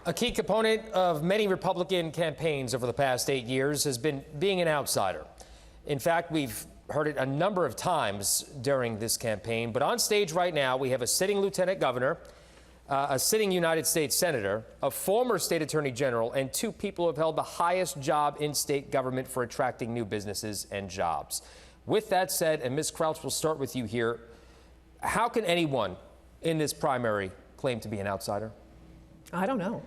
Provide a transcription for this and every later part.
A key component of many Republican campaigns over the past 8 years has been being an outsider. In fact, we've heard it a number of times during this campaign, but on stage right now we have a sitting lieutenant governor, a sitting United States senator, a former state attorney general, and two people who have held the highest job in state government for attracting new businesses and jobs. With that said, and Ms. Crouch, we'll start with you here. How can anyone in this primary claim to be an outsider? I don't know.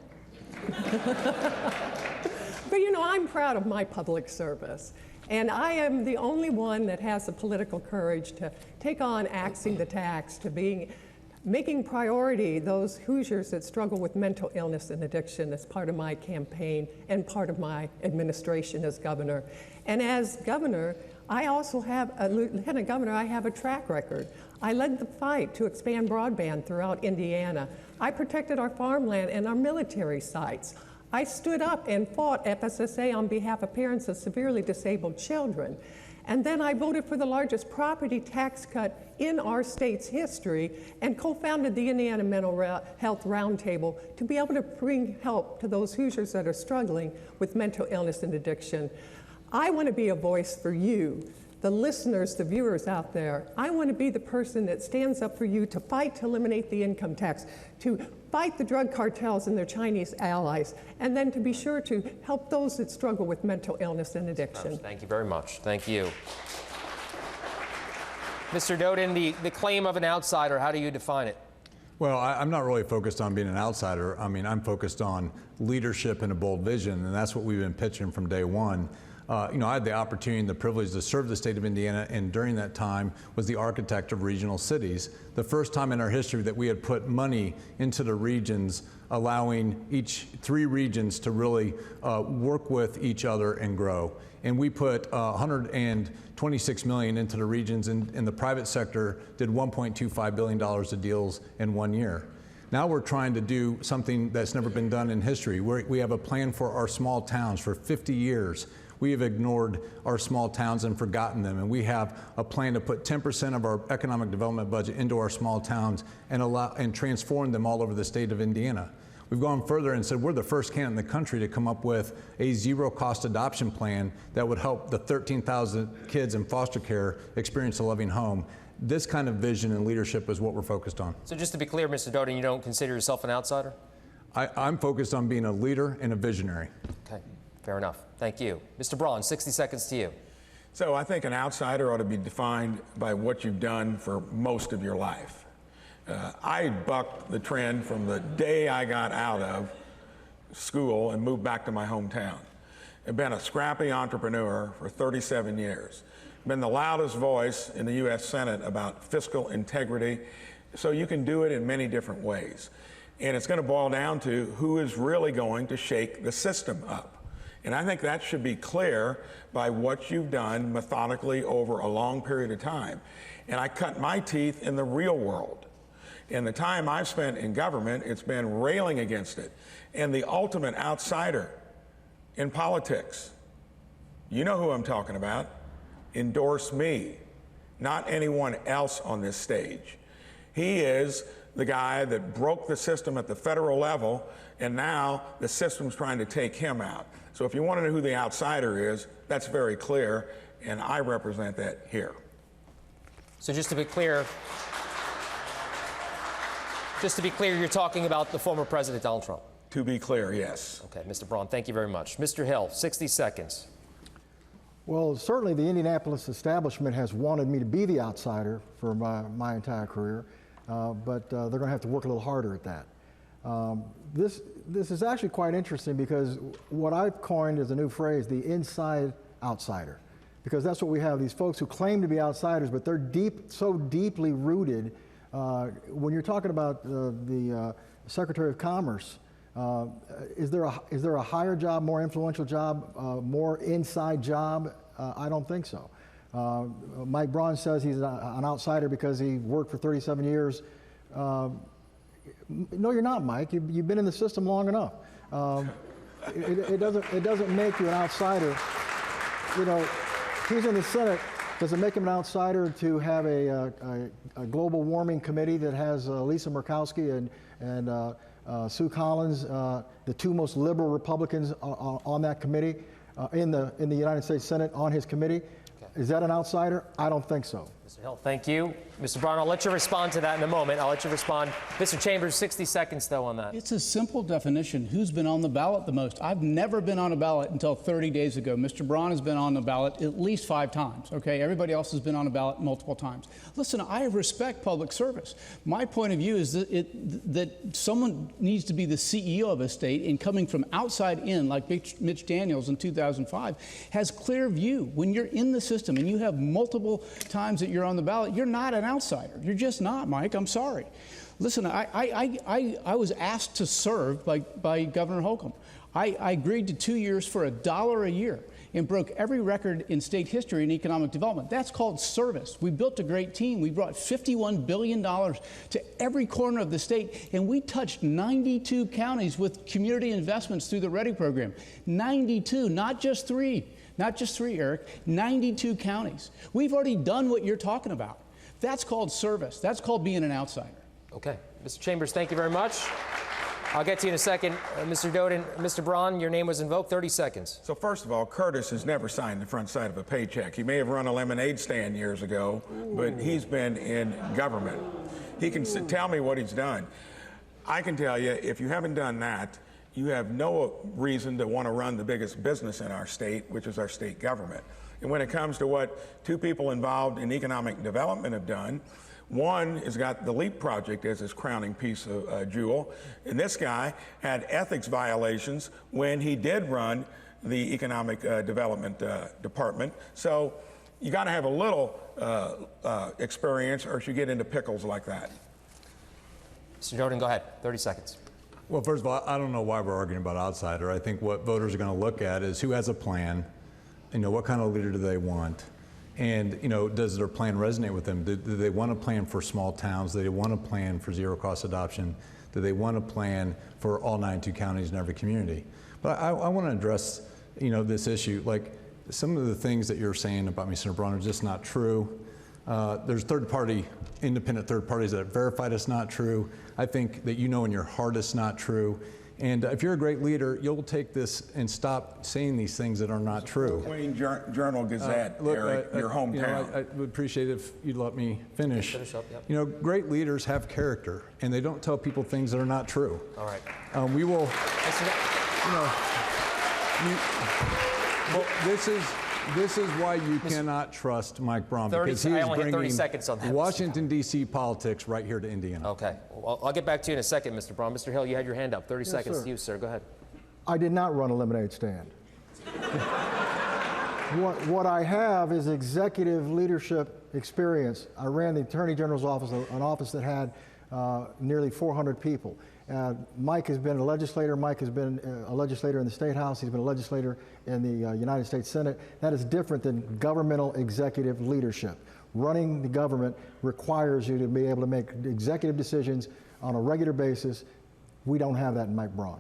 But you know, I'm proud of my public service. And I am the only one that has the political courage to take on axing the tax, to making priority those Hoosiers that struggle with mental illness and addiction as part of my campaign and part of my administration as governor. And as governor, I also have a lieutenant governor, I have a track record. I led the fight to expand broadband throughout Indiana. I protected our farmland and our military sites. I stood up and fought FSSA on behalf of parents of severely disabled children. And then I voted for the largest property tax cut in our state's history and co-founded the Indiana Mental Health Roundtable to be able to bring help to those Hoosiers that are struggling with mental illness and addiction. I want to be a voice for you, the listeners, the viewers out there. I want to be the person that stands up for you to fight to eliminate the income tax, to fight the drug cartels and their Chinese allies, and then to be sure to help those that struggle with mental illness and addiction. Thank you very much. Thank you. Mr. Doden, the claim of an outsider, how do you define it? Well, I'm not really focused on being an outsider. I mean, I'm focused on leadership and a bold vision, and that's what we've been pitching from day one. You know, I had the opportunity and the privilege to serve the state of Indiana, and during that time was the architect of regional cities. The first time in our history that we had put money into the regions, allowing each 3 regions to really work with each other and grow. And we put $126 million into the regions, and the private sector did $1.25 billion of deals in 1 year. Now we're trying to do something that's never been done in history. We have a plan for our small towns. For 50 years. We have ignored our small towns and forgotten them, and we have a plan to put 10% of our economic development budget into our small towns and transform them all over the state of Indiana. We've gone further and said we're the first county in the country to come up with a zero-cost adoption plan that would help the 13,000 kids in foster care experience a loving home. This kind of vision and leadership is what we're focused on. So just to be clear, Mr. Doden, you don't consider yourself an outsider? I'm focused on being a leader and a visionary. Okay. Fair enough. Thank you. Mr. Braun, 60 seconds to you. So I think an outsider ought to be defined by what you've done for most of your life. I bucked the trend from the day I got out of school and moved back to my hometown. I've been a scrappy entrepreneur for 37 years. Been the loudest voice in the U.S. Senate about fiscal integrity. So you can do it in many different ways. And it's going to boil down to who is really going to shake the system up. And I think that should be clear by what you've done methodically over a long period of time. And I cut my teeth in the real world. In the time I've spent in government, it's been railing against it. And the ultimate outsider in politics, you know who I'm talking about, endorse me, not anyone else on this stage. He is the guy that broke the system at the federal level, and now the system's trying to take him out. So if you want to know who the outsider is, that's very clear, and I represent that here. So just to be clear, you're talking about the former President Donald Trump? To be clear, yes. Okay, Mr. Braun, thank you very much. Mr. Hill, 60 seconds. Well, certainly the Indianapolis establishment has wanted me to be the outsider for my entire career, but they're going to have to work a little harder at that. This is actually quite interesting because what I've coined is a new phrase, the inside outsider, because that's what we have, these folks who claim to be outsiders, but they're so deeply rooted. When you're talking about the Secretary of Commerce, is there a higher job, more influential job, more inside job? I don't think so. Mike Braun says he's an outsider because he worked for 37 years. No, you're not, Mike. You've been in the system long enough. It doesn't make you an outsider. You know, he's in the Senate. Does it make him an outsider to have a global warming committee that has Lisa Murkowski and Sue Collins, the two most liberal Republicans on that committee, in the United States Senate on his committee. Is that an outsider? I don't think so. Mr. Hill, thank you. Mr. Braun, I'll let you respond to that in a moment. I'll let you respond. Mr. Chambers, 60 seconds, though, on that. It's a simple definition. Who's been on the ballot the most? I've never been on a ballot until 30 days ago. Mr. Braun has been on the ballot at least 5 times, okay? Everybody else has been on a ballot multiple times. Listen, I respect public service. My point of view is that someone needs to be the CEO of a state, and coming from outside in, like Mitch Daniels in 2005, has clear view. When you're in the system and you have multiple times that you're on the ballot, you're not an outsider. You're just not, Mike. I'm sorry. Listen, I was asked to serve by Governor Holcomb. I agreed to 2 years for $1 a year and broke every record in state history in economic development. That's called service. We built a great team. We brought $51 billion to every corner of the state, and we touched 92 counties with community investments through the READY program. 92, not just 3. Not just 3, Eric, 92 counties. We've already done what you're talking about. That's called service. That's called being an outsider. Okay. Mr. Chambers, thank you very much. I'll get to you in a second. Mr. Doden, Mr. Braun, your name was invoked. 30 seconds. So first of all, Curtis has never signed the front side of a paycheck. He may have run a lemonade stand years ago, but he's been in government. He can tell me what he's done. I can tell you, if you haven't done that, you have no reason to want to run the biggest business in our state, which is our state government. And when it comes to what 2 people involved in economic development have done, one has got the LEAP project as his crowning piece of jewel, and this guy had ethics violations when he did run the economic development department. So you got to have a little experience, or you get into pickles like that. Mr. Doden, go ahead. 30 seconds. Well, first of all, I don't know why we're arguing about outsider. I think what voters are going to look at is who has a plan, what kind of leader do they want, and does their plan resonate with them? Do they want a plan for small towns? Do they want a plan for zero-cost adoption? Do they want a plan for all 92 counties in every community? But I want to address, this issue. Like, some of the things that you're saying about me, Senator Braun, are just not true. There's independent third parties that have verified it's not true. I think that in your heart it's not true. And if you're a great leader, you'll take this and stop saying these things that are not true. Queen Journal Gazette, Eric, your hometown. I would appreciate it if you'd let me finish. Finish up, yep. Great leaders have character, and they don't tell people things that are not true. All right. We will, this is why you cannot trust Mike Braun, because he is bringing Washington, D.C. politics right here to Indiana. Okay. Well, I'll get back to you in a second, Mr. Braun. Mr. Hill, you had your hand up. 30 seconds sir. to you, sir. Go ahead. I did not run a lemonade stand. What I have is executive leadership experience. I ran the Attorney General's office, an office that had nearly 400 people. Mike has been a legislator. Mike has been a legislator in the State House. He's been a legislator in the United States Senate. That is different than governmental executive leadership. Running the government requires you to be able to make executive decisions on a regular basis. We don't have that in Mike Braun.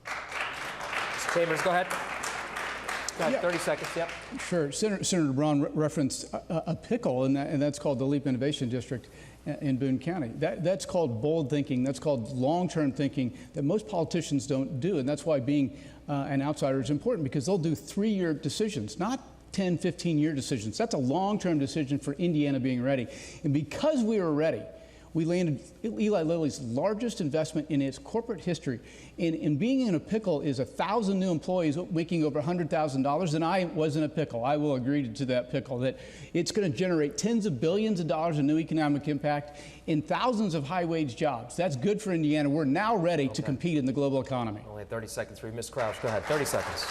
Mr. Chambers, go ahead. Go ahead, 30 seconds, yep. Sure. Senator Braun referenced a pickle, and that's called the LEAP Innovation District in Boone County. That's called bold thinking. That's called long-term thinking that most politicians don't do, and that's why being an outsider is important, because they'll do 3-year decisions, not 10, 15-year decisions. That's a long-term decision for Indiana being ready. And because we were ready, we landed Eli Lilly's largest investment in its corporate history. And being in a pickle is 1,000 new employees making over $100,000, and I was in a pickle. I will agree to that pickle, that it's going to generate tens of billions of dollars in new economic impact and thousands of high-wage jobs. That's good for Indiana. We're now ready to compete in the global economy. Only 30 seconds for you. Ms. Crouch, go ahead. 30 seconds.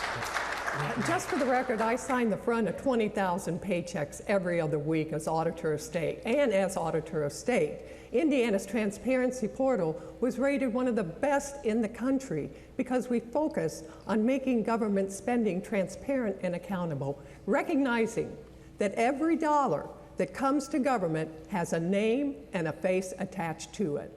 Just for the record, I sign the front of 20,000 paychecks every other week as Auditor of State. And as Auditor of State, Indiana's transparency portal was rated one of the best in the country because we focus on making government spending transparent and accountable, recognizing that every dollar that comes to government has a name and a face attached to it.